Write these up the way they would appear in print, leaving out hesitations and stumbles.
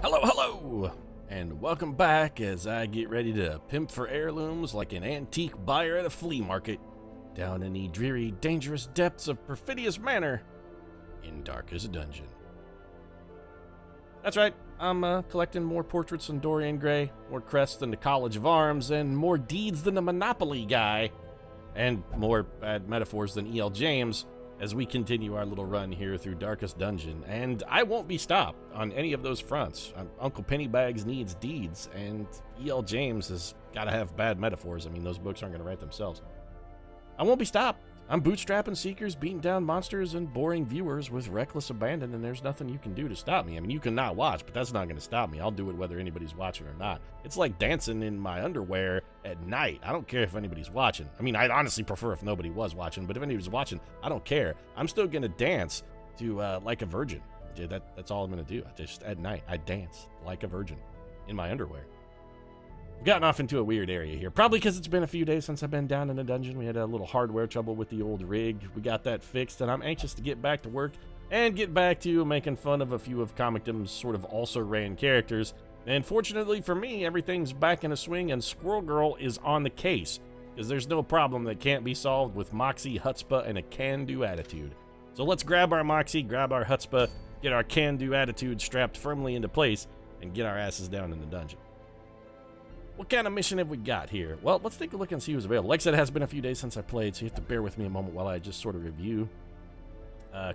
Hello, hello, and welcome back as I get ready to pimp for heirlooms like an antique buyer at a flea market down in the dreary, dangerous depths of Perfidious Manor in Darkest Dungeon. That's right, I'm collecting more portraits than Dorian Gray, more crests than the College of Arms, and more deeds than the Monopoly guy, and more bad metaphors than E.L. James, as we continue our little run here through Darkest Dungeon, and I won't be stopped on any of those fronts. Uncle Pennybags needs deeds, and E.L. James has got to have bad metaphors. I mean, those books aren't going to write themselves. I won't be stopped. I'm bootstrapping seekers, beating down monsters, and boring viewers with reckless abandon, and there's nothing you can do to stop me. I mean, you can not watch, but that's not going to stop me. I'll do it whether anybody's watching or not. It's like dancing in my underwear at night. I don't care if anybody's watching. I mean, I'd honestly prefer if nobody was watching, but if anybody's watching, I don't care. I'm still going to dance to Like a Virgin. Yeah, that's all I'm going to do. At night, I dance like a virgin in my underwear. We've gotten off into a weird area here, probably because it's been a few days since I've been down in a dungeon. We had a little hardware trouble with the old rig. We got that fixed, and I'm anxious to get back to work and get back to making fun of a few of Comicdom's sort of also-ran characters. And fortunately for me, everything's back in a swing, and Squirrel Girl is on the case, because there's no problem that can't be solved with moxie, chutzpah, and a can-do attitude. So let's grab our moxie, grab our chutzpah, get our can-do attitude strapped firmly into place, and get our asses down in the dungeon. What kind of mission have we got here? Well, let's take a look and see who's available. Like I said, it has been a few days since I played, so you have to bear with me a moment while I just sort of review.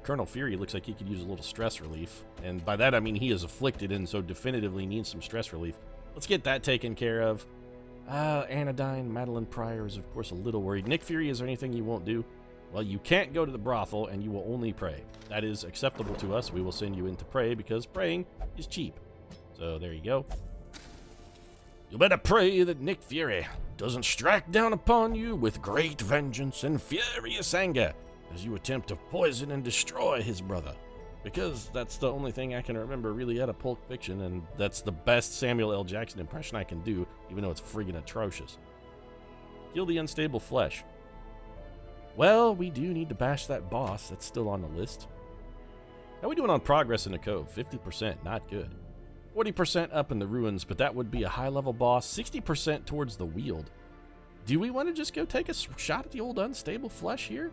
Colonel Fury looks like he could use a little stress relief, and by that I mean he is afflicted and so definitively needs some stress relief. Let's get that taken care of. Anodyne, Madeline Pryor is of course a little worried. Nick Fury, is there anything you won't do? Well, you can't go to the brothel, and you will only pray. That is acceptable to us. We will send you in to pray, because praying is cheap. So there you go. You better pray that Nick Fury doesn't strike down upon you with great vengeance and furious anger as you attempt to poison and destroy his brother. Because that's the only thing I can remember really out of Pulp Fiction, and that's the best Samuel L. Jackson impression I can do, even though it's friggin' atrocious. Kill the unstable flesh. Well, we do need to bash that boss. That's still on the list. How are we doing on progress in the cove? 50%, not good. 40% up in the ruins, but that would be a high-level boss. 60% towards the Weald. Do we want to just go take a shot at the old unstable flesh here?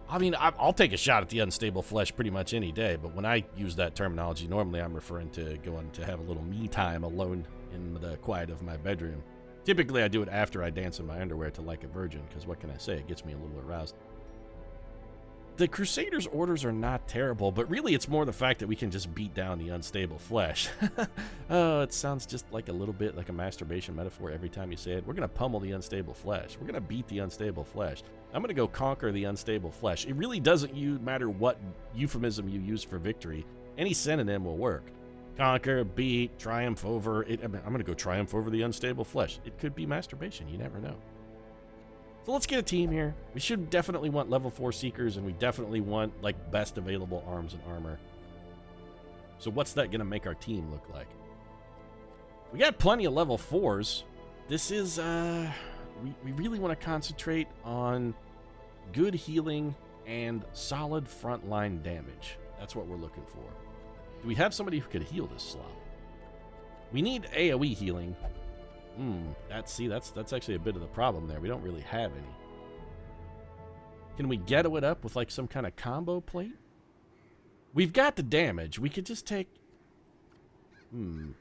I mean, I'll take a shot at the unstable flesh pretty much any day, but when I use that terminology, normally I'm referring to going to have a little me time alone in the quiet of my bedroom. Typically, I do it after I dance in my underwear to Like a Virgin, because what can I say? It gets me a little aroused. The Crusaders' orders are not terrible, but really it's more the fact that we can just beat down the unstable flesh. Oh, it sounds just like a little bit like a masturbation metaphor every time you say it. We're going to pummel the unstable flesh. We're going to beat the unstable flesh. I'm going to go conquer the unstable flesh. It really doesn't matter what euphemism you use for victory. Any synonym will work. Conquer, beat, triumph over. I'm going to go triumph over the unstable flesh. It could be masturbation. You never know. So let's get a team here. We should definitely want level 4 seekers, and we definitely want like best available arms and armor. So what's that going to make our team look like? We got plenty of level 4s. This is, we really want to concentrate on good healing and solid frontline damage. That's what we're looking for. Do we have somebody who could heal this slot? We need AoE healing. That's actually a bit of the problem there. We don't really have any. Can we ghetto it up with like some kind of combo plate? We've got the damage. We could just take...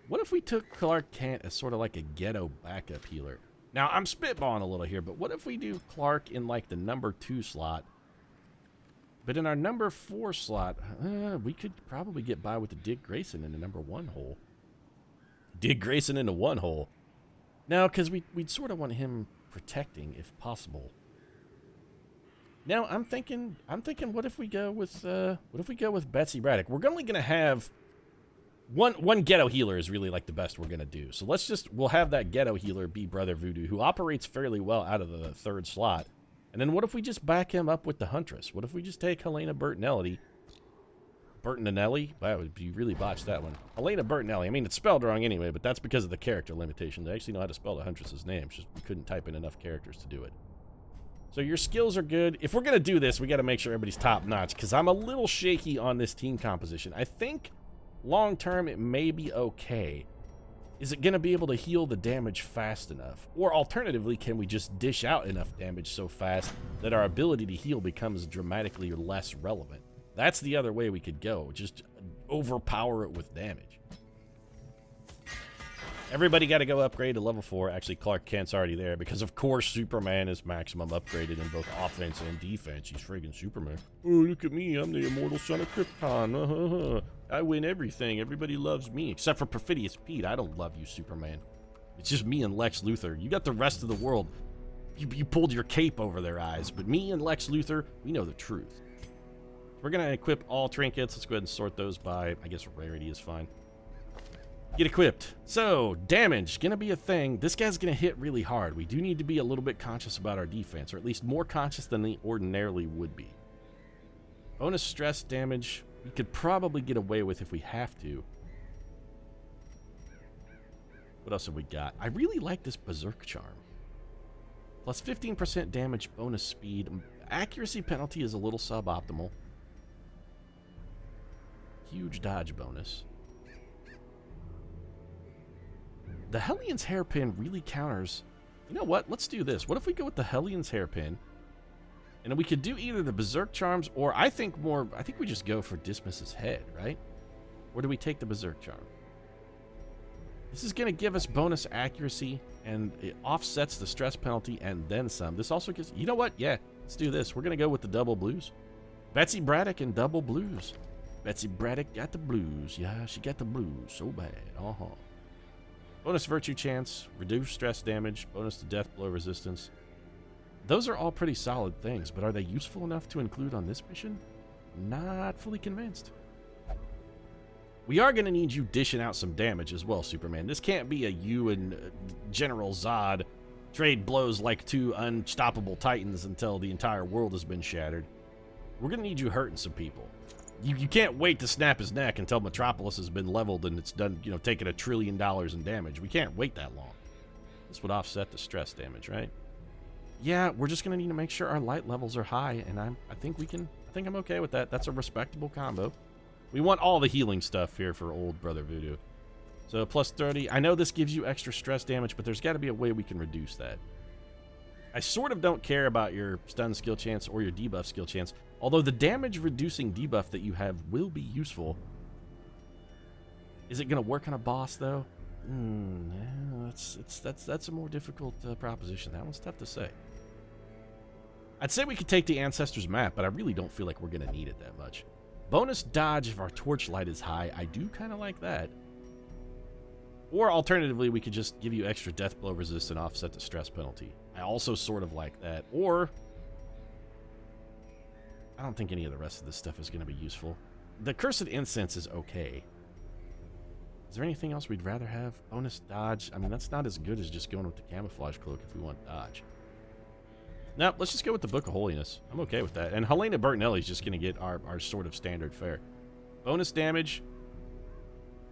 What if we took Clark Kent as sort of like a ghetto backup healer? Now, I'm spitballing a little here, but what if we do Clark in like the number 2 slot? But in our number 4 slot, we could probably get by with the Dick Grayson in the number 1 hole. Dick Grayson in the 1 hole. No, because we'd sort of want him protecting if possible. Now I'm thinking, what if we go with Betsy Braddock? We're only gonna have one ghetto healer is really like the best we're gonna do. So we'll have that ghetto healer be Brother Voodoo, who operates fairly well out of the 3rd slot. And then what if we just back him up with the Huntress? What if we just take Helena Bertinelli? Bertinelli? Wow, you really botched that one. Helena Bertinelli. I mean, it's spelled wrong anyway, but that's because of the character limitation. They actually know how to spell the Huntress's name. Just we couldn't type in enough characters to do it. So your skills are good. If we're going to do this, we got to make sure everybody's top notch, because I'm a little shaky on this team composition. I think long term, it may be okay. Is it going to be able to heal the damage fast enough? Or alternatively, can we just dish out enough damage so fast that our ability to heal becomes dramatically less relevant? That's the other way we could go. Just overpower it with damage. Everybody got to go upgrade to level 4. Actually, Clark Kent's already there because, of course, Superman is maximum upgraded in both offense and defense. He's friggin' Superman. Oh, look at me. I'm the immortal son of Krypton. I win everything. Everybody loves me, except for Perfidious Pete. I don't love you, Superman. It's just me and Lex Luthor. You got the rest of the world. You pulled your cape over their eyes, but me and Lex Luthor, we know the truth. We're going to equip all trinkets. Let's go ahead and sort those by, I guess, rarity is fine. Get equipped. So, damage, gonna be a thing. This guy's gonna hit really hard. We do need to be a little bit conscious about our defense, or at least more conscious than they ordinarily would be. Bonus stress damage, we could probably get away with if we have to. What else have we got? I really like this Berserk Charm. Plus 15% damage, bonus speed. Accuracy penalty is a little suboptimal. Huge dodge bonus. The Hellions Hairpin really counters. You know what? Let's do this. What if we go with the Hellions Hairpin? And then we could do either the Berserk Charms, or I think we just go for Dismas's Head, right? Or do we take the Berserk Charm? This is going to give us bonus accuracy, and it offsets the stress penalty and then some. This also gives... You know what? Yeah, let's do this. We're going to go with the double blues. Betsy Braddock and double blues. Betsy Braddock got the blues. Yeah, she got the blues so bad. Bonus virtue chance, reduced stress damage, bonus to death blow resistance. Those are all pretty solid things, but are they useful enough to include on this mission? Not fully convinced. We are going to need you dishing out some damage as well, Superman. This can't be a you and General Zod trade blows like two unstoppable titans until the entire world has been shattered. We're going to need you hurting some people. You can't wait to snap his neck until Metropolis has been leveled and it's done, taking $1 trillion in damage. We can't wait that long. This would offset the stress damage, right? Yeah, we're just going to need to make sure our light levels are high, and I think I'm okay with that. That's a respectable combo. We want all the healing stuff here for old Brother Voodoo. So plus 30. I know this gives you extra stress damage, but there's got to be a way we can reduce that. I sort of don't care about your stun skill chance or your debuff skill chance, although the damage reducing debuff that you have will be useful. Is it going to work on a boss though? Yeah, that's a more difficult proposition. That one's tough to say. I'd say we could take the Ancestors map, but I really don't feel like we're going to need it that much. Bonus dodge if our torchlight is high. I do kind of like that. Or alternatively, we could just give you extra death blow resist and offset the stress penalty. I also sort of like that. Or I don't think any of the rest of this stuff is going to be useful. The Cursed Incense is okay. Is there anything else we'd rather have? Bonus dodge? I mean, that's not as good as just going with the Camouflage Cloak if we want dodge. No, let's just go with the Book of Holiness. I'm okay with that. And Helena Bertinelli's just going to get our sort of standard fare. Bonus damage.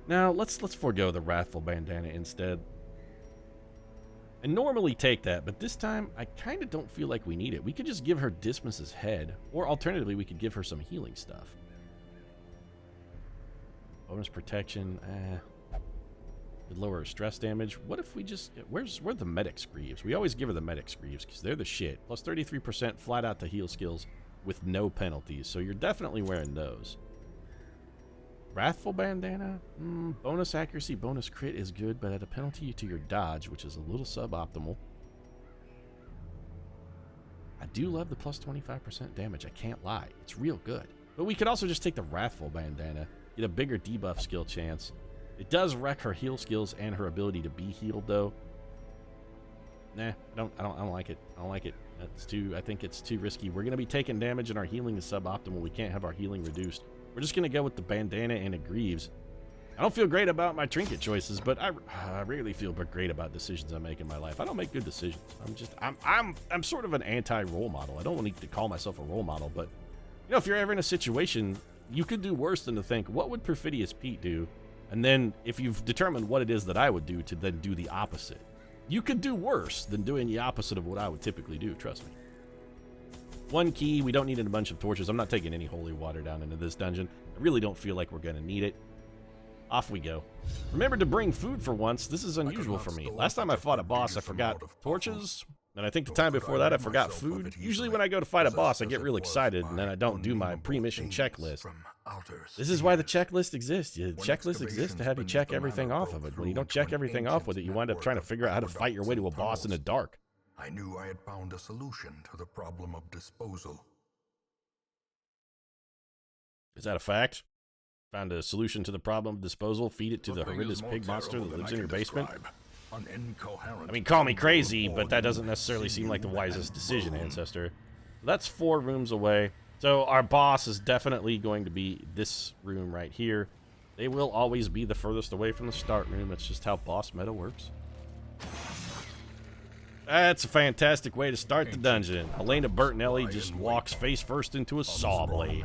Now, let's forego the Wrathful Bandana instead. I normally take that, but this time, I kind of don't feel like we need it. We could just give her Dismas's Head, or alternatively, we could give her some healing stuff. Bonus protection, could lower her stress damage. What if we just... Where are the Medic's Greaves? We always give her the Medic's Greaves, because they're the shit. Plus 33% flat out to heal skills with no penalties, so you're definitely wearing those. Wrathful Bandana? Bonus accuracy, bonus crit is good, but at a penalty to your dodge, which is a little suboptimal. I do love the plus 25% damage, I can't lie. It's real good. But we could also just take the Wrathful Bandana, get a bigger debuff skill chance. It does wreck her heal skills and her ability to be healed, though. Nah, I don't like it. I don't like it. I think it's too risky. We're going to be taking damage and our healing is suboptimal. We can't have our healing reduced. We're just going to go with the bandana and a greaves. I don't feel great about my trinket choices, but I rarely feel great about decisions I make in my life. I don't make good decisions. I'm sort of an anti-role model. I don't need to call myself a role model, but if you're ever in a situation, you could do worse than to think, what would Perfidious Pete do? And then if you've determined what it is that I would do, to then do the opposite. You could do worse than doing the opposite of what I would typically do, trust me. One key, we don't need a bunch of torches. I'm not taking any holy water down into this dungeon. I really don't feel like we're going to need it. Off we go. Remember to bring food for once. This is unusual for me. Last time I fought a boss, I forgot torches. And I think the time before that, I forgot food. Usually when I go to fight a boss, I get real excited, and then I don't do my pre-mission checklist. This is why the checklist exists. The checklist exists to have you check everything off of it. When you don't check everything off with it, you wind up trying to figure out how to fight your way to a boss in the dark. I knew I had found a solution to the problem of disposal. Is that a fact? Found a solution to the problem of disposal? Feed it to the horrendous pig monster that lives in your basement? I mean, call me crazy, but that doesn't necessarily seem like the wisest decision, Ancestor. That's 4 rooms away. So our boss is definitely going to be this room right here. They will always be the furthest away from the start room. That's just how boss meta works. That's a fantastic way to start the dungeon. Helena Bertinelli just walks face first into a saw blade.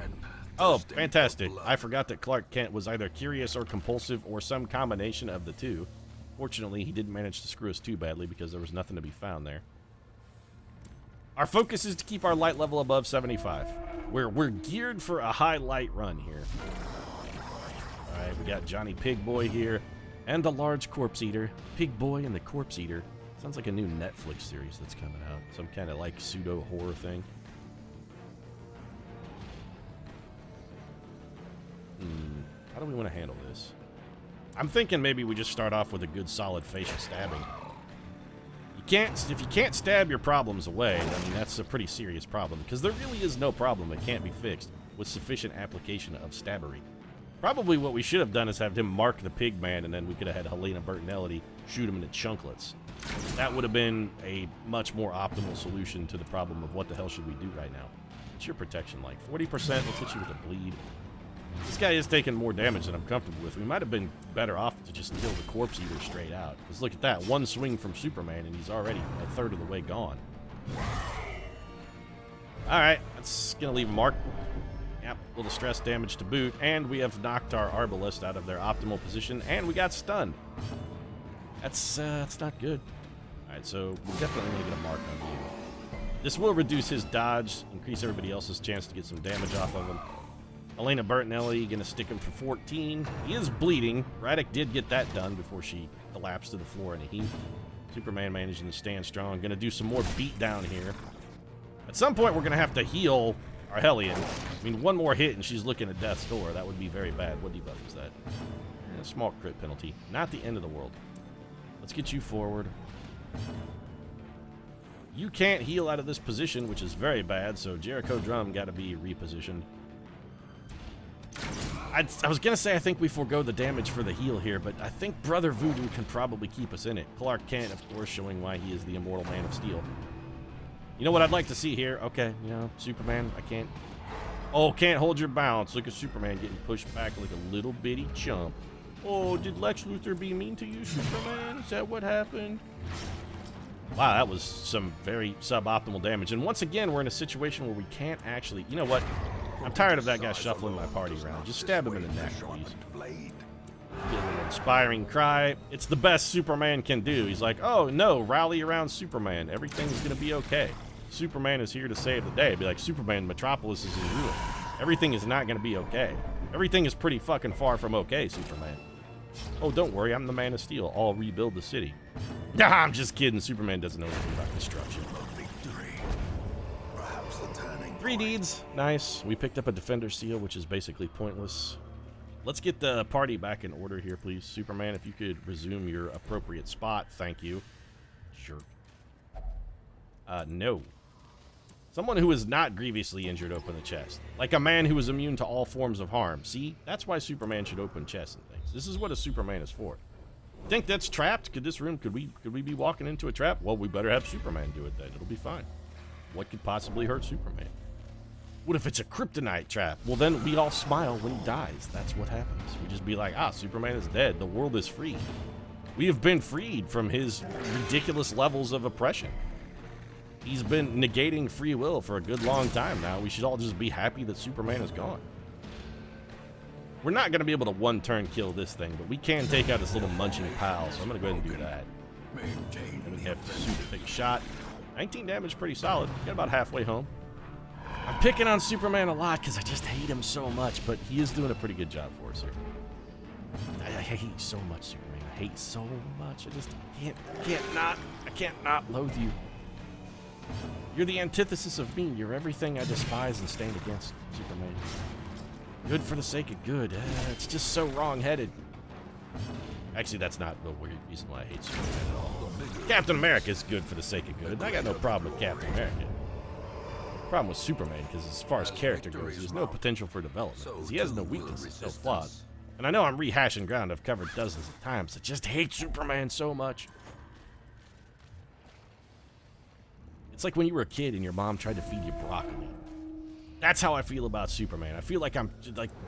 Oh, fantastic. I forgot that Clark Kent was either curious or compulsive or some combination of the two. Fortunately, he didn't manage to screw us too badly because there was nothing to be found there. Our focus is to keep our light level above 75. We're geared for a high light run here. Alright, we got Johnny Pig Boy here and the large corpse eater. Pig Boy and the corpse eater. Sounds like a new Netflix series that's coming out. Some kind of like pseudo horror thing. How do we want to handle this? I'm thinking maybe we just start off with a good solid facial stabbing. If you can't stab your problems away, I mean, that's a pretty serious problem, because there really is no problem that can't be fixed with sufficient application of stabbery. Probably what we should have done is have him mark the pig man, and then we could have had Helena Bertinelli shoot him into chunklets. That would have been a much more optimal solution to the problem of what the hell should we do right now. What's your protection like? 40%, let's hit you with a bleed. This guy is taking more damage than I'm comfortable with. We might have been better off to just kill the corpse eater straight out. Because look at that, one swing from Superman and he's already a third of the way gone. Alright, that's going to leave a mark. Yep, a little stress damage to boot. And we have knocked our Arbalest out of their optimal position. And we got stunned. That's not good. Alright, so we definitely want to get a mark on you. This will reduce his dodge, increase everybody else's chance to get some damage off of him. Helena Bertinelli going to stick him for 14. He is bleeding. Braddock did get that done before she collapsed to the floor in a heap. Superman managing to stand strong. Going to do some more beat down here. At some point, we're going to have to heal our Hellion. I mean, one more hit and she's looking at death's door. That would be very bad. What debuff is that? A small crit penalty. Not the end of the world. Let's get you forward. You can't heal out of this position, which is very bad, so Jericho Drum got to be repositioned. I was going to say I think we forego the damage for the heal here, but I think Brother Voodoo can probably keep us in it. Clark Kent, of course, showing why he is the immortal Man of Steel. You know what I'd like to see here? Okay, you know, Superman, I can't... Oh, can't hold your balance. Look at Superman getting pushed back like a little bitty chump. Oh, did Lex Luthor be mean to you, Superman? Is that what happened? Wow, that was some very suboptimal damage. And once again, we're in a situation where we can't actually... You know what? I'm tired of that guy shuffling my party around. Just stab him in the neck, please. Get an inspiring cry. It's the best Superman can do. He's like, oh, no, rally around Superman. Everything's going to be okay. Superman is here to save the day. Be like, Superman, Metropolis is in ruin. Everything is not going to be okay. Everything is pretty fucking far from okay, Superman. Oh, don't worry, I'm the Man of Steel. I'll rebuild the city. Nah, I'm just kidding. Superman doesn't know anything about construction. 3 deeds. Nice. We picked up a Defender Seal, which is basically pointless. Let's get the party back in order here, please. Superman, if you could resume your appropriate spot. Thank you. Sure. No. Someone who is not grievously injured open the chest. Like a man who is immune to all forms of harm. See? That's why Superman should open chests and things. This is what a Superman is for. Think that's trapped? Could we be walking into a trap? Well, we better have Superman do it then. It'll be fine. What could possibly hurt Superman? What if it's a kryptonite trap? Well, then we all smile when he dies. That's what happens. We just be like, ah, Superman is dead. The world is free. We have been freed from his ridiculous levels of oppression. He's been negating free will for a good long time now. We should all just be happy that Superman is gone. We're not going to be able to one-turn kill this thing, but we can take out his little munching pal, so I'm going to go ahead and do that. And we have to super take a shot. 19 damage, pretty solid. Get about halfway home. I'm picking on Superman a lot because I just hate him so much, but he is doing a pretty good job for us here. I hate so much, Superman. I hate so much. I can't not loathe you. You're the antithesis of me. You're everything I despise and stand against, Superman. Good for the sake of good. It's just so wrong-headed. Actually, that's not the weird reason why I hate Superman at all. Captain America is good for the sake of good. I got no problem with Captain America. Problem with Superman, because as far as character goes, there's no potential for development, because he has no weaknesses, no flaws. And I know I'm rehashing ground I've covered dozens of times. I just hate Superman so much. It's like when you were a kid and your mom tried to feed you broccoli. That's how I feel about Superman. I feel like I'm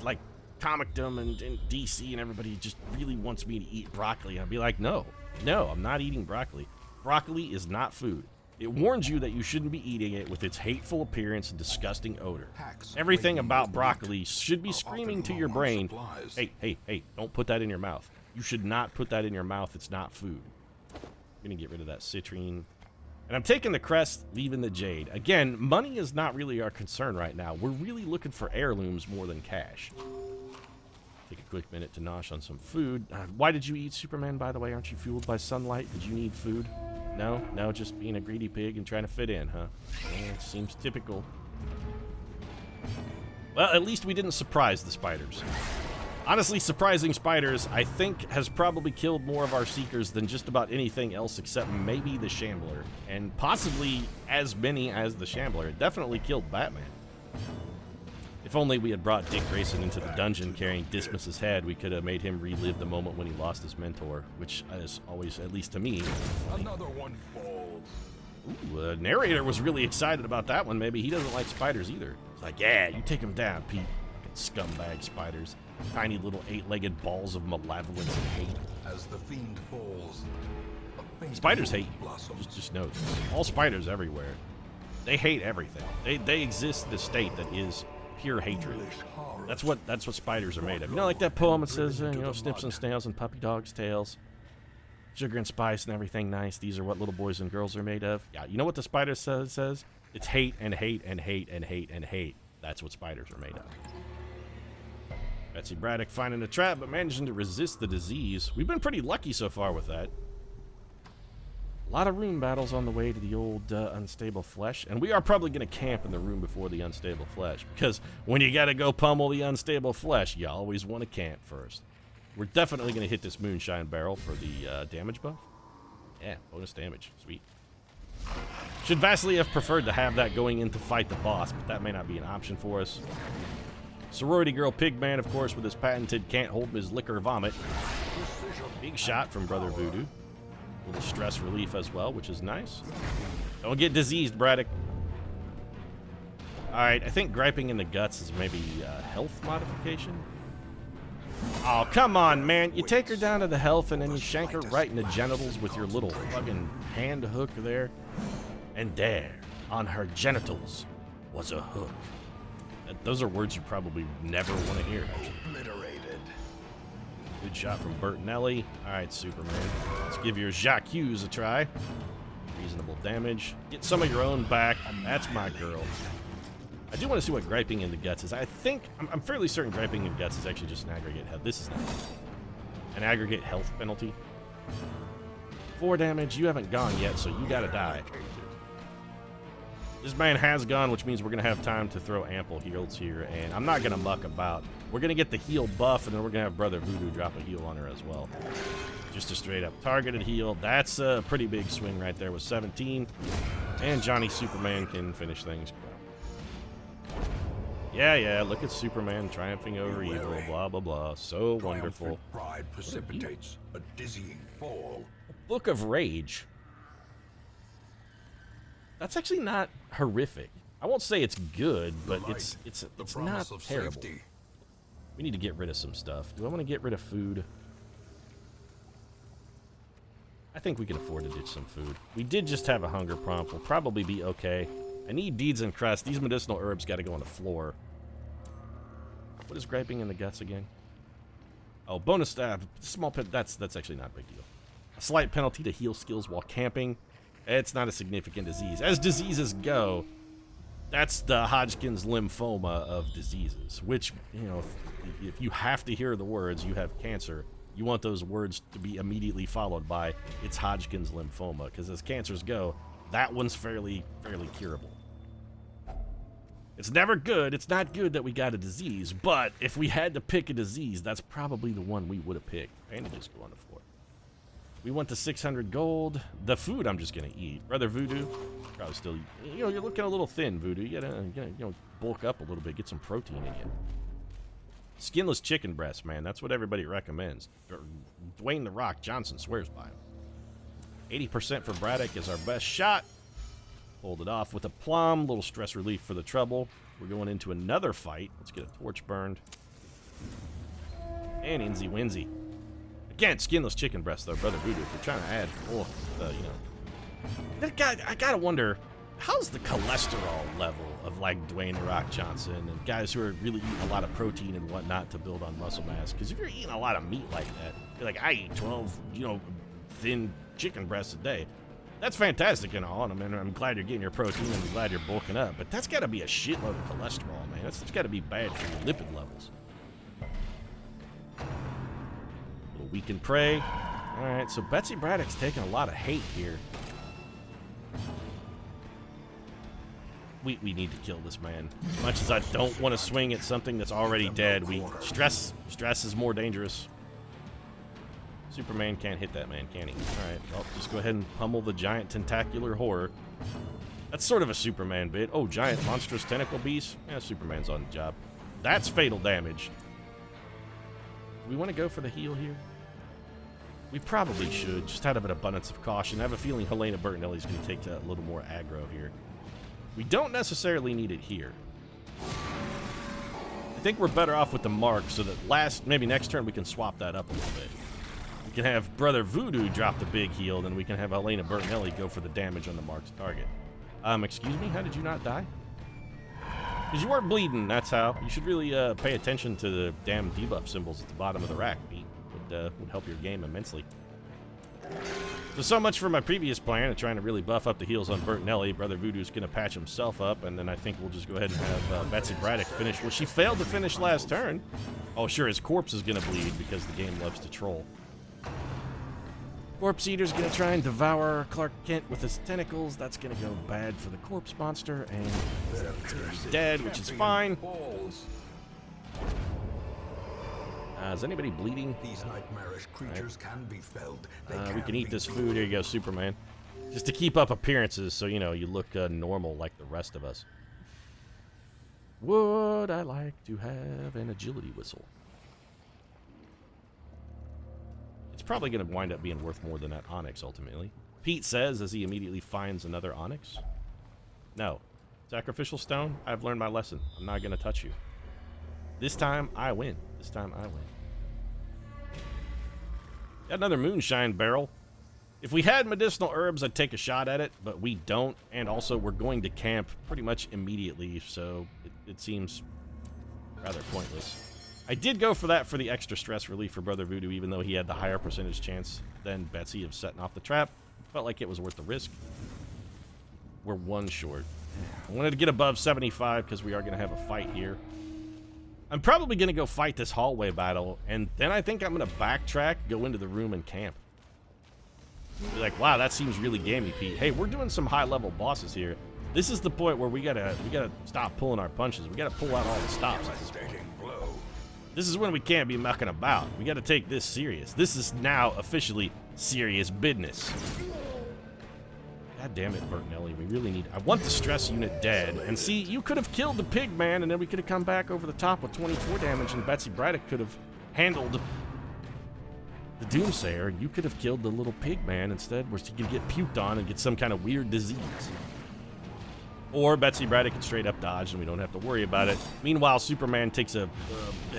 like Comicdom and DC and everybody just really wants me to eat broccoli. And I'd be like, no, I'm not eating broccoli. Broccoli is not food. It warns you that you shouldn't be eating it with its hateful appearance and disgusting odor. Everything about broccoli should be screaming to your brain, hey, don't put that in your mouth. You should not put that in your mouth. It's not food. I'm going to get rid of that citrine. And I'm taking the crest, leaving the jade. Again, money is not really our concern right now. We're really looking for heirlooms more than cash. Take a quick minute to nosh on some food. Why did you eat Superman, by the way? Aren't you fueled by sunlight? Did you need food? No, just being a greedy pig and trying to fit in, huh? Yeah, it seems typical. Well, at least we didn't surprise the spiders. Honestly, surprising spiders, I think, has probably killed more of our seekers than just about anything else except maybe the Shambler. And possibly as many as the Shambler. It definitely killed Batman. If only we had brought Dick Grayson into the dungeon carrying Dismas's head, we could have made him relive the moment when he lost his mentor, which is always, at least to me, funny. Another one falls. Ooh, the narrator was really excited about that one. Maybe he doesn't like spiders either. It's like, yeah, you take him down, Pete. Fucking scumbag spiders. Tiny little 8-legged balls of malevolence and hate. As the fiend falls, spiders hate you. Just know this. All spiders everywhere. They hate everything. They exist in a state that is pure hatred. That's what spiders are made of. You know, like that poem that says, snips and snails and puppy dogs' tails, sugar and spice and everything nice. These are what little boys and girls are made of. Yeah, you know what the spider says? It's hate and hate and hate and hate and hate. That's what spiders are made of. Betsy Braddock finding a trap, but managing to resist the disease. We've been pretty lucky so far with that. A lot of room battles on the way to the old unstable flesh, and we are probably going to camp in the room before the unstable flesh, because when you got to go pummel the unstable flesh, you always want to camp first. We're definitely going to hit this moonshine barrel for the damage buff. Yeah, bonus damage. Sweet. Should vastly have preferred to have that going in to fight the boss, but that may not be an option for us. Sorority Girl Pigman, of course, with his patented can't hold his liquor vomit. Big shot from Brother Voodoo. A little stress relief as well, which is nice. Don't get diseased, Braddock. Alright, I think griping in the guts is maybe health modification. Oh, come on, man. You take her down to the health and then you shank her right in the genitals with your little fucking hand hook there. And there, on her genitals, was a hook. Those are words you probably never want to hear. Obliterated. Good shot from Bertinelli. All right, Superman. Let's give your Jacques a try. Reasonable damage. Get some of your own back. That's my girl. I do want to see what griping in the guts is. I'm fairly certain griping in the guts is actually just an aggregate health. This is not an aggregate health penalty. 4 damage. You haven't gone yet, so you gotta die. This man has gone, which means we're going to have time to throw ample heals here, and I'm not going to muck about. We're going to get the heal buff, and then we're going to have Brother Voodoo drop a heal on her as well. Just a straight-up targeted heal. That's a pretty big swing right there with 17, and Johnny Superman can finish things. Yeah, look at Superman triumphing over evil, blah, blah, blah. So wonderful. Pride precipitates a dizzying fall. Book of Rage. That's actually not horrific. I won't say it's good, but it's not terrible. We need to get rid of some stuff. Do I want to get rid of food? I think we can afford to ditch some food. We did just have a hunger prompt. We'll probably be okay. I need deeds and crust. These medicinal herbs got to go on the floor. What is griping in the guts again? Oh, bonus small pet. That's actually not a big deal. A slight penalty to heal skills while camping. It's not a significant disease. As diseases go, That's the Hodgkin's lymphoma of diseases, which, you know, if you have to hear the words, you have cancer, you want those words to be immediately followed by, it's Hodgkin's lymphoma, because as cancers go, that one's fairly curable. It's never good, it's not good that we got a disease, but if we had to pick a disease, that's probably the one we would have picked. Bandages go on the floor. We went to 600 gold. The food I'm just gonna eat. Brother Voodoo, probably still, you know, you're looking a little thin, Voodoo. You gotta bulk up a little bit, get some protein in you. Skinless chicken breast, man. That's what everybody recommends. Dwayne The Rock Johnson swears by him. 80% for Braddock is our best shot. Hold it off with a plum. Little stress relief for the trouble. We're going into another fight. Let's get a torch burned. And Inzy Winsy. Again, skinless chicken breast, though, Brother Voodoo. If you're trying to add, I gotta wonder, how's the cholesterol level of like Dwayne The Rock Johnson and guys who are really eating a lot of protein and whatnot to build on muscle mass? Because if you're eating a lot of meat like that, you're like, I eat 12, thin chicken breasts a day. That's fantastic and all, and I'm glad you're getting your protein and I'm glad you're bulking up. But that's got to be a shitload of cholesterol, man. That's got to be bad for your lipid levels. Weakened prey. Alright, so Betsy Braddock's taking a lot of hate here. We need to kill this man. As much as I don't want to swing at something that's already dead, stress is more dangerous. Superman can't hit that man, can he? Alright, well, just go ahead and pummel the giant tentacular horror. That's sort of a Superman bit. Oh, giant monstrous tentacle beast? Yeah, Superman's on the job. That's fatal damage. Do we want to go for the heal here? We probably should, just out of an abundance of caution. I have a feeling Helena Bertinelli's going to take a little more aggro here. We don't necessarily need it here. I think we're better off with the mark so that maybe next turn we can swap that up a little bit. We can have Brother Voodoo drop the big heal, then we can have Helena Bertinelli go for the damage on the marked target. Excuse me, how did you not die? Because you weren't bleeding, that's how. You should really pay attention to the damn debuff symbols at the bottom of the rack, Pete. Would help your game immensely. So much for my previous plan of trying to really buff up the heals on Bertinelli. Brother Voodoo's going to patch himself up, and then I think we'll just go ahead and have Betsy Braddock finish. Well, she failed to finish last turn. Oh, sure, his corpse is going to bleed because the game loves to troll. Corpse Eater's going to try and devour Clark Kent with his tentacles. That's going to go bad for the corpse monster, and it's going to be dead, which is fine. Is anybody bleeding? These nightmarish creatures can be felled. We can eat this food. Here you go, Superman. Just to keep up appearances so, you look normal like the rest of us. Would I like to have an agility whistle? It's probably going to wind up being worth more than that onyx, ultimately. Pete says as he immediately finds another onyx. No. Sacrificial stone? I've learned my lesson. I'm not going to touch you. This time, I win. This time, I win. Got another moonshine barrel. If we had medicinal herbs, I'd take a shot at it, but we don't. And also, we're going to camp pretty much immediately, so it seems rather pointless. I did go for that for the extra stress relief for Brother Voodoo, even though he had the higher percentage chance than Betsy of setting off the trap. Felt like it was worth the risk. We're one short. I wanted to get above 75 because we are going to have a fight here. I'm probably going to go fight this hallway battle, and then I think I'm going to backtrack, go into the room, and camp. Be like, wow, that seems really gamey, Pete. Hey, we're doing some high-level bosses here. This is the point where we gotta stop pulling our punches. We gotta pull out all the stops at this point. This is when we can't be mucking about. We gotta take this serious. This is now officially serious business. God damn it, Bertinelli. We really need... I want the stress unit dead. And see, you could have killed the pig man, and then we could have come back over the top with 24 damage, and Betsy Braddock could have handled the Doomsayer, and you could have killed the little pig man instead, where he could get puked on and get some kind of weird disease. Or Betsy Braddock could straight up dodge, and we don't have to worry about it. Meanwhile, Superman takes a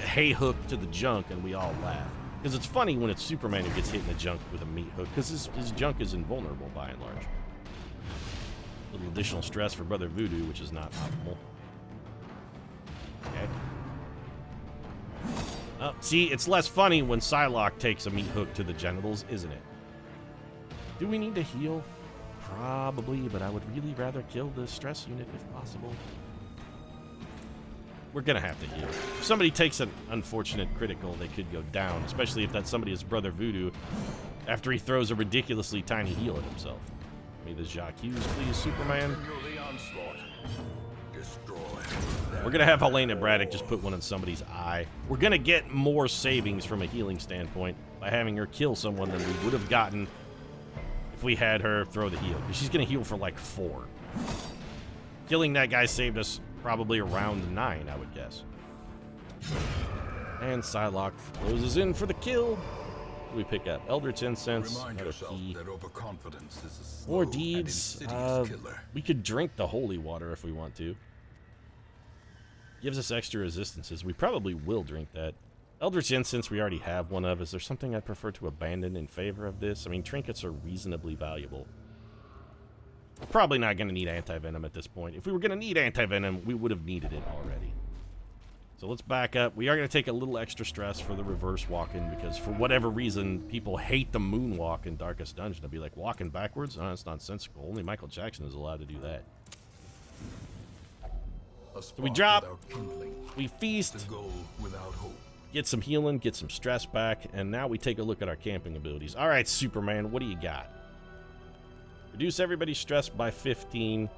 hay hook to the junk, and we all laugh. Because it's funny when it's Superman who gets hit in the junk with a meat hook, because his junk is invulnerable by and large. Little additional stress for Brother Voodoo, which is not optimal. Okay. See, it's less funny when Psylocke takes a meat hook to the genitals, isn't it? Do we need to heal? Probably, but I would really rather kill the stress unit if possible. We're gonna have to heal. If somebody takes an unfortunate critical, they could go down, especially if that somebody is Brother Voodoo after he throws a ridiculously tiny heal at himself. May the Jacques Hughes, please, Superman. We're gonna have Helena Braddock just put one in somebody's eye. We're gonna get more savings from a healing standpoint by having her kill someone than we would have gotten if we had her throw the heal, because she's gonna heal for like 4. Killing that guy saved us probably around 9, I would guess. And Psylocke closes in for the kill. What do we pick up? Eldritch Incense, another key. More deeds. We could drink the holy water if we want to. Gives us extra resistances. We probably will drink that. Eldritch Incense we already have one of. Is there something I'd prefer to abandon in favor of this? I mean, trinkets are reasonably valuable. We're probably not going to need anti-venom at this point. If we were going to need anti-venom, we would have needed it already. So let's back up. We are going to take a little extra stress for the reverse walk-in because for whatever reason, people hate the moonwalk in Darkest Dungeon. They'll be like, walking backwards? Oh, that's nonsensical. Only Michael Jackson is allowed to do that. So we drop, we feast, get some healing, get some stress back, and now we take a look at our camping abilities. All right, Superman, what do you got? Reduce everybody's stress by 15,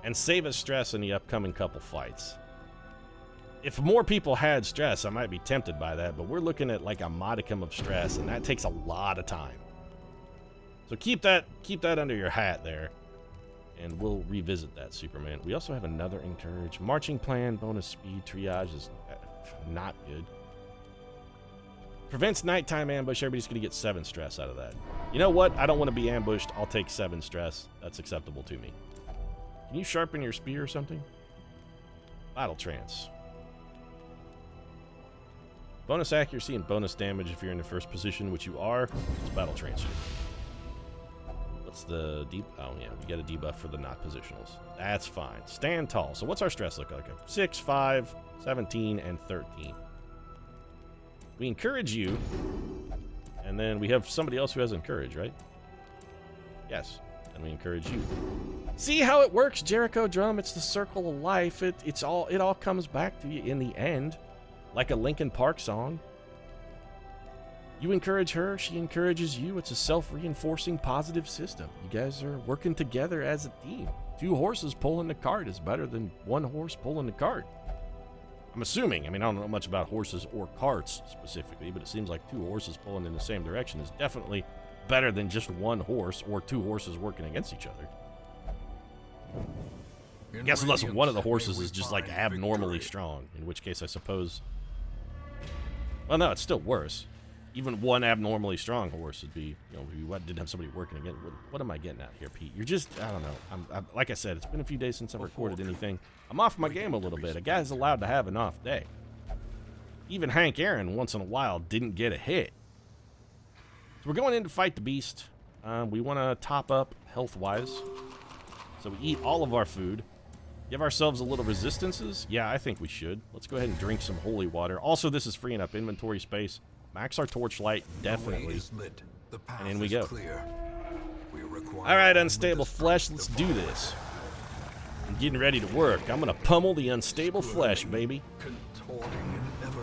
and save us stress in the upcoming couple fights. If more people had stress, I might be tempted by that, but we're looking at like a modicum of stress, and that takes a lot of time. So keep that under your hat there, and we'll revisit that, Superman. We also have another encourage. Marching plan, bonus speed, triage is not good. Prevents nighttime ambush. Everybody's going to get 7 stress out of that. You know what? I don't want to be ambushed. I'll take 7 stress. That's acceptable to me. Can you sharpen your spear or something? Battle trance. Bonus accuracy and bonus damage if you're in the first position, which you are. It's battle trance. What's the deep? Oh yeah, we got a debuff for the not positionals. That's fine. Stand tall. So what's our stress look like? 6, 5, 17, and 13. We encourage you, and then we have somebody else who has encourage, right? Yes, and we encourage you. See how it works, Jericho Drum? It's the circle of life. It all comes back to you in the end, like a Linkin Park song. You encourage her, she encourages you. It's a self-reinforcing positive system. You guys are working together as a team. 2 horses pulling the cart is better than 1 horse pulling the cart. I'm assuming. I mean, I don't know much about horses or carts specifically, but it seems like 2 horses pulling in the same direction is definitely better than just 1 horse or 2 horses working against each other. I guess unless one of the horses is just like abnormally strong, in which case I suppose... Well, no, it's still worse. Even 1 abnormally strong horse would be, you know, we didn't have somebody working again. What am I getting at here, Pete? You're just, I don't know. I'm like I said, it's been a few days since I've recorded anything. I'm off my game a little bit. A guy's allowed to have an off day. Even Hank Aaron, once in a while, didn't get a hit. So we're going in to fight the beast. We want to top up health-wise. So we eat all of our food. Give ourselves a little resistances. Yeah, I think we should. Let's go ahead and drink some holy water. Also, this is freeing up inventory space. Max our torchlight, definitely. And in we go. Alright, unstable flesh, let's do this. I'm getting ready to work. I'm gonna pummel the unstable flesh, baby.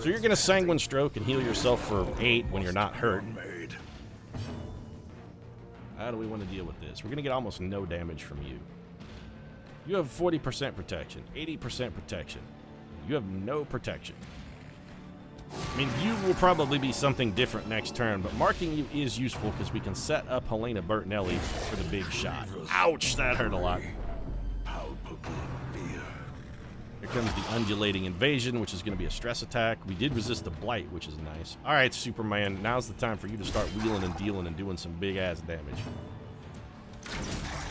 So you're gonna sanguine stroke and heal yourself for 8 when you're not hurt. How do we want to deal with this? We're gonna get almost no damage from you. You have 40% protection, 80% protection. You have no protection. I mean, you will probably be something different next turn, but marking you is useful because we can set up Helena Bertinelli for the big shot. Ouch, that hurt a lot. Here comes the undulating invasion, which is going to be a stress attack. We did resist the blight, which is nice. All right, Superman, now's the time for you to start wheeling and dealing and doing some big-ass damage.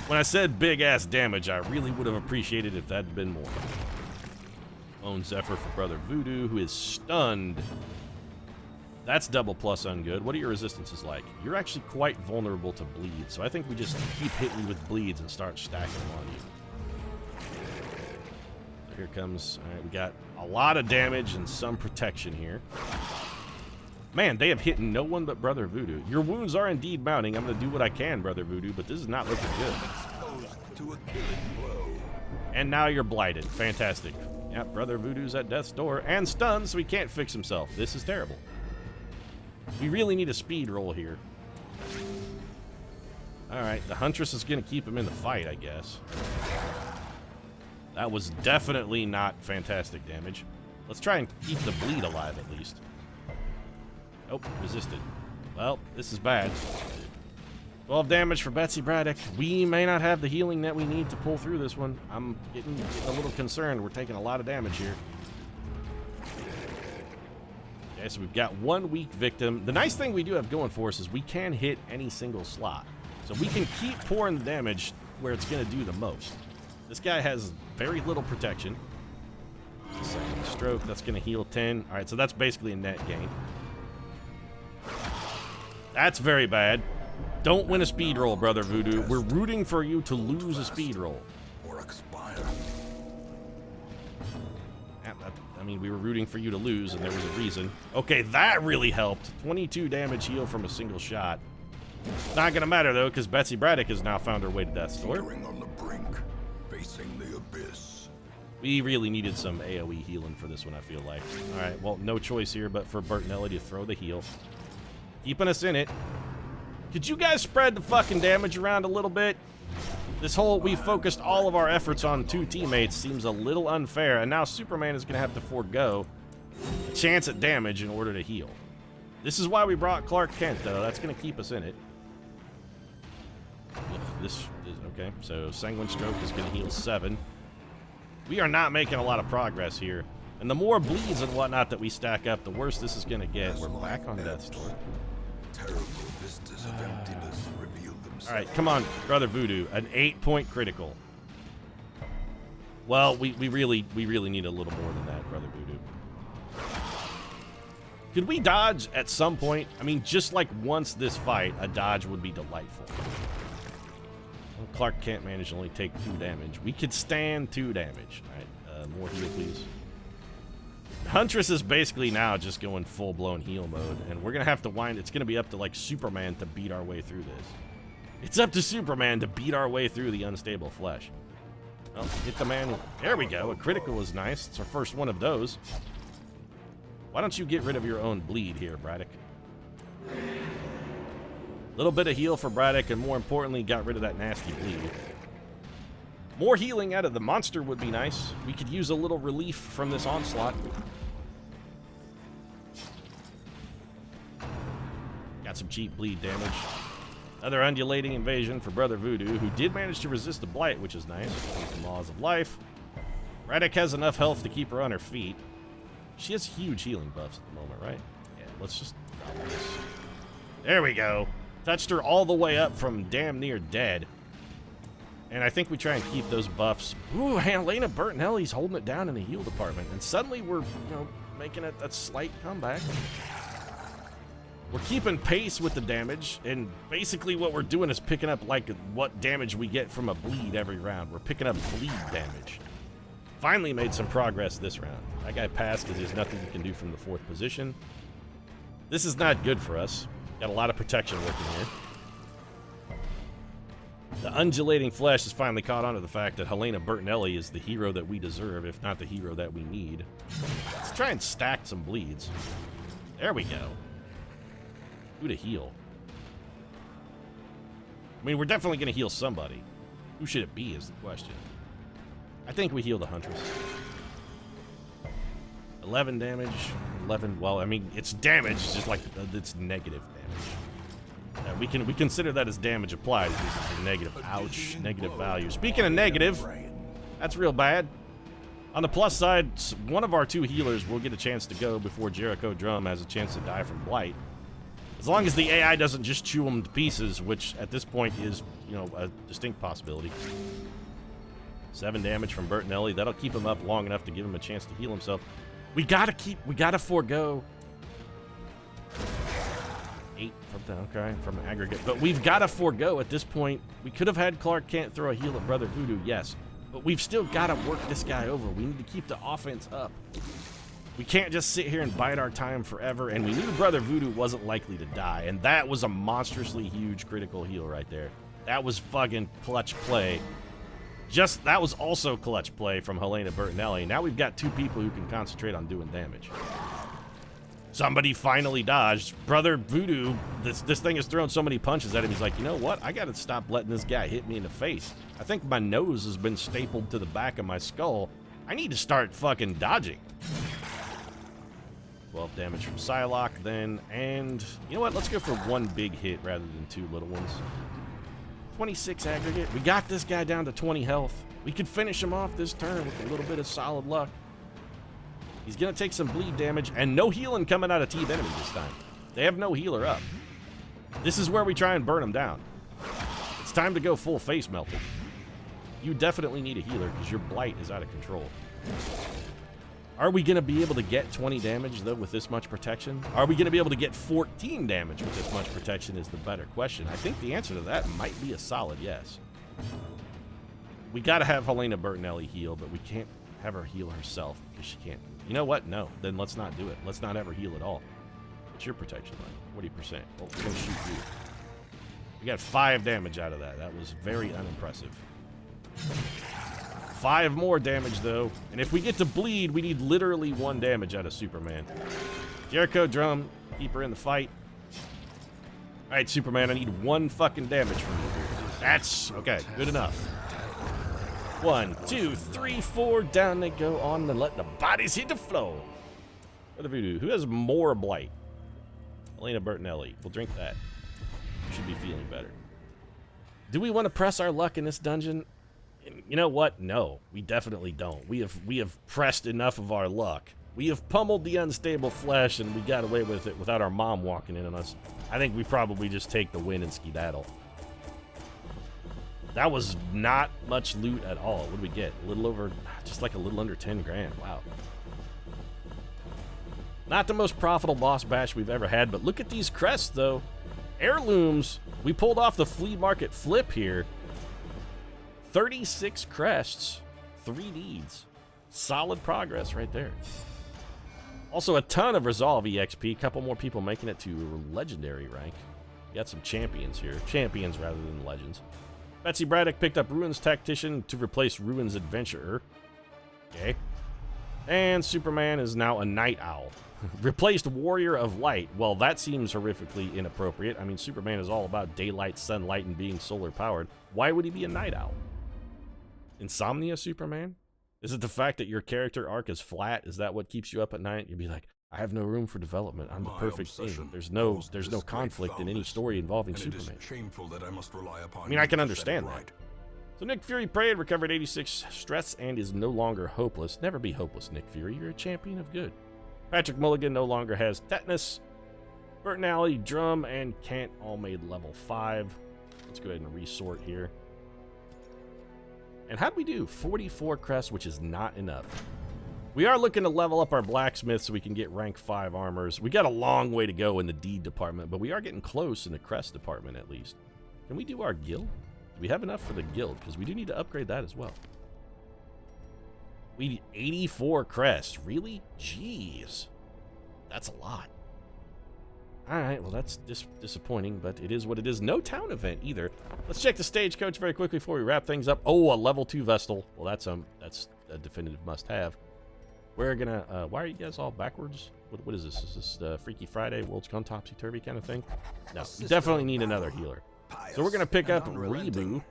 When I said big-ass damage, I really would have appreciated if that had been more. Lone Zephyr for Brother Voodoo, who is stunned. That's double plus ungood. What are your resistances like? You're actually quite vulnerable to bleed, so I think we just keep hitting you with bleeds and start stacking them on you. So here comes... Alright, we got a lot of damage and some protection here. Man, they have hit no one but Brother Voodoo. Your wounds are indeed mounting. I'm going to do what I can, Brother Voodoo, but this is not looking good. Exposed to a killing blow. And now you're blighted. Fantastic. Yep, Brother Voodoo's at death's door and stunned, so he can't fix himself. This is terrible. We really need a speed roll here. Alright, the Huntress is going to keep him in the fight, I guess. That was definitely not fantastic damage. Let's try and keep the bleed alive at least. Oh, resisted. Well, this is bad. 12 damage for Betsy Braddock. We may not have the healing that we need to pull through this one. I'm getting a little concerned. We're taking a lot of damage here. Okay, so we've got one weak victim. The nice thing we do have going for us is we can hit any single slot. So we can keep pouring the damage where it's going to do the most. This guy has very little protection. Second stroke, that's going to heal 10. All right, so that's basically a net gain. That's very bad. Don't win a speed roll, Brother Voodoo. We're rooting for you to lose a speed roll. Or expire. I mean, we were rooting for you to lose, and there was a reason. Okay, that really helped. 22 damage heal from a single shot. Not gonna matter, though, because Betsy Braddock has now found her way to death's door. On the brink, facing the abyss. We really needed some AoE healing for this one, I feel like. All right, well, no choice here but for Bertinelli to throw the heal. Keeping us in it. Could you guys spread the fucking damage around a little bit? This whole, we focused all of our efforts on 2 teammates seems a little unfair, and now Superman is going to have to forego a chance at damage in order to heal. This is why we brought Clark Kent, though. That's going to keep us in it. This is, okay, so Sanguine Stroke is going to heal 7. We are not making a lot of progress here. And the more bleeds and whatnot that we stack up, the worse this is going to get. We're back on death's door. Terrible vistas of emptiness revealed themselves. All right, come on, Brother Voodoo. An 8-point critical. Well, we really need a little more than that, Brother Voodoo. Could we dodge at some point? I mean, just like once this fight, a dodge would be delightful. Well, Clark can't manage to only take 2 damage. We could stand 2 damage. All right, more heal, please. Huntress is basically now just going full-blown heal mode, and we're going to have to wind... It's going to be up to, like, Superman to beat our way through this. It's up to Superman to beat our way through the unstable flesh. Well, hit the man... There we go. A critical is nice. It's our first one of those. Why don't you get rid of your own bleed here, Braddock? Little bit of heal for Braddock, and more importantly, got rid of that nasty bleed. More healing out of the monster would be nice. We could use a little relief from this onslaught. Got some cheap bleed damage. Another undulating invasion for Brother Voodoo, who did manage to resist the blight, which is nice. The laws of life. Braddock has enough health to keep her on her feet. She has huge healing buffs at the moment, right? Yeah, let's just drop this. There we go. Touched her all the way up from damn near dead. And I think we try and keep those buffs. Ooh, Helena Bertinelli's holding it down in the heal department. And suddenly we're, making a slight comeback. We're keeping pace with the damage. And basically what we're doing is picking up, like, what damage we get from a bleed every round. We're picking up bleed damage. Finally made some progress this round. That guy passed because there's nothing you can do from the 4th position. This is not good for us. Got a lot of protection working here. The undulating flesh has finally caught on to the fact that Helena Bertinelli is the hero that we deserve, if not the hero that we need. Let's try and stack some bleeds. There we go. Who to heal? I mean, we're definitely going to heal somebody. Who should it be is the question. I think we heal the Huntress. 11 damage. 11, well, I mean, it's damage, it's just like it's negative damage. We consider that as damage applied. This is a negative. Ouch. Negative value. Speaking of negative, that's real bad. On the plus side, one of our 2 healers will get a chance to go before Jericho Drum has a chance to die from blight. As long as the AI doesn't just chew him to pieces, which at this point is, a distinct possibility. 7 damage from Bertinelli. That'll keep him up long enough to give him a chance to heal himself. We gotta forego 8 from aggregate. But we've gotta forego at this point. We could have had Clark Kent throw a heal at Brother Voodoo, yes. But we've still gotta work this guy over. We need to keep the offense up. We can't just sit here and bide our time forever, and we knew Brother Voodoo wasn't likely to die, and that was a monstrously huge critical heal right there. That was fucking clutch play. That was also clutch play from Helena Bertinelli. Now we've got two people who can concentrate on doing damage. Somebody finally dodged. Brother Voodoo, this thing is throwing so many punches at him, he's like, you know what? I gotta stop letting this guy hit me in the face. I think my nose has been stapled to the back of my skull. I need to start fucking dodging. 12 damage from Psylocke then, and you know what? Let's go for one big hit rather than two little ones. 26 aggregate. We got this guy down to 20 health. We could finish him off this turn with a little bit of solid luck. He's gonna take some bleed damage, and no healing coming out of Team Enemy this time. They have no healer up. This is where we try and burn him down. It's time to go full face melting. You definitely need a healer because your blight is out of control. Are we going to be able to get 20 damage, though, with this much protection? Are we going to be able to get 14 damage with this much protection is the better question. I think the answer to that might be a solid yes. We got to have Helena Bertinelli heal, but we can't have her heal herself because she can't. You know what? No. Then let's not do it. Let's not have her heal at all. What's your protection like? 40%. Well, we're going to shoot you. We got 5 damage out of that. That was very unimpressive. 5 more damage, though. And if we get to bleed, we need literally 1 damage out of Superman. Jericho Drum, keep her in the fight. All right, Superman, I need 1 fucking damage from you. That's okay. Good enough. 1, 2, 3, 4. Down they go on and let the bodies hit the floor. Brother Voodoo, who has more blight? Helena Bertinelli. We'll drink that. You should be feeling better. Do we want to press our luck in this dungeon? You know what? No, we definitely don't. We have pressed enough of our luck. We have pummeled the unstable flesh, and we got away with it without our mom walking in on us. I think we probably just take the win and skedaddle. That was not much loot at all. What did we get? A little over, just like a little under 10 grand. Wow. Not the most profitable boss bash we've ever had, but look at these crests, though. Heirlooms. We pulled off the flea market flip here. 36 crests, 3 deeds. Solid progress right there. Also a ton of Resolve EXP. Couple more people making it to legendary rank. Got some champions here. Champions rather than legends. Betsy Braddock picked up Ruins Tactician to replace Ruins Adventurer. Okay. And Superman is now a Night Owl. Replaced Warrior of Light. Well, that seems horrifically inappropriate. I mean, Superman is all about daylight, sunlight, and being solar powered. Why would he be a Night Owl? Insomnia Superman? Is it the fact that your character arc is flat? Is that what keeps you up at night? You'd be like, I have no room for development. I'm the perfect thing. There's no conflict in any story involving Superman. I mean, I can understand that. So Nick Fury prayed, recovered 86 stress, and is no longer hopeless. Never be hopeless, Nick Fury. You're a champion of good. Patrick Mulligan no longer has tetanus. Bertinelli, Drum, and Kent all made level 5. Let's go ahead and resort here. And how'd we do? 44 crests, which is not enough. We are looking to level up our blacksmith so we can get rank 5 armors. We got a long way to go in the deed department, but we are getting close in the crest department at least. Can we do our guild? Do we have enough for the guild? Because we do need to upgrade that as well. We need 84 crests. Really? Jeez. That's a lot. Alright, well that's disappointing, but it is what it is. No town event either. Let's check the stagecoach very quickly before we wrap things up. Oh, a level 2 Vestal. Well, that's a definitive must-have. We're gonna, why are you guys all backwards? What is this? Is this Freaky Friday, World's Gone Topsy-Turvy kind of thing? No, we definitely need another healer. So we're gonna pick up Rebu.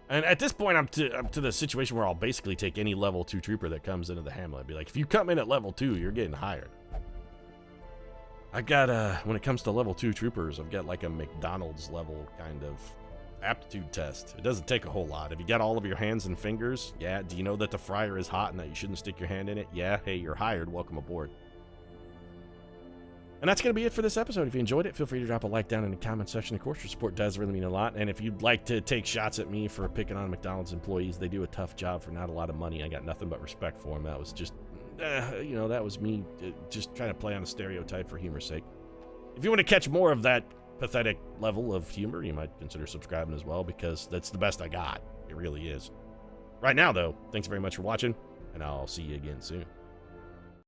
And at this point, I'm to the situation where I'll basically take any level 2 trooper that comes into the hamlet. I'd be like, if you come in at level 2, you're getting hired. I got, when it comes to level 2 troopers, I've got like a McDonald's level kind of aptitude test. It doesn't take a whole lot. Have you got all of your hands and fingers? Yeah. Do you know that the fryer is hot and that you shouldn't stick your hand in it? Yeah. Hey, you're hired. Welcome aboard. And that's going to be it for this episode. If you enjoyed it, feel free to drop a like down in the comment section. Of course, your support does really mean a lot. And if you'd like to take shots at me for picking on McDonald's employees, they do a tough job for not a lot of money. I got nothing but respect for them. That was just, you know, that was me just trying to play on a stereotype for humor's sake. If you want to catch more of that pathetic level of humor, you might consider subscribing as well, because that's the best I got. It really is. Right now, though, thanks very much for watching, and I'll see you again soon.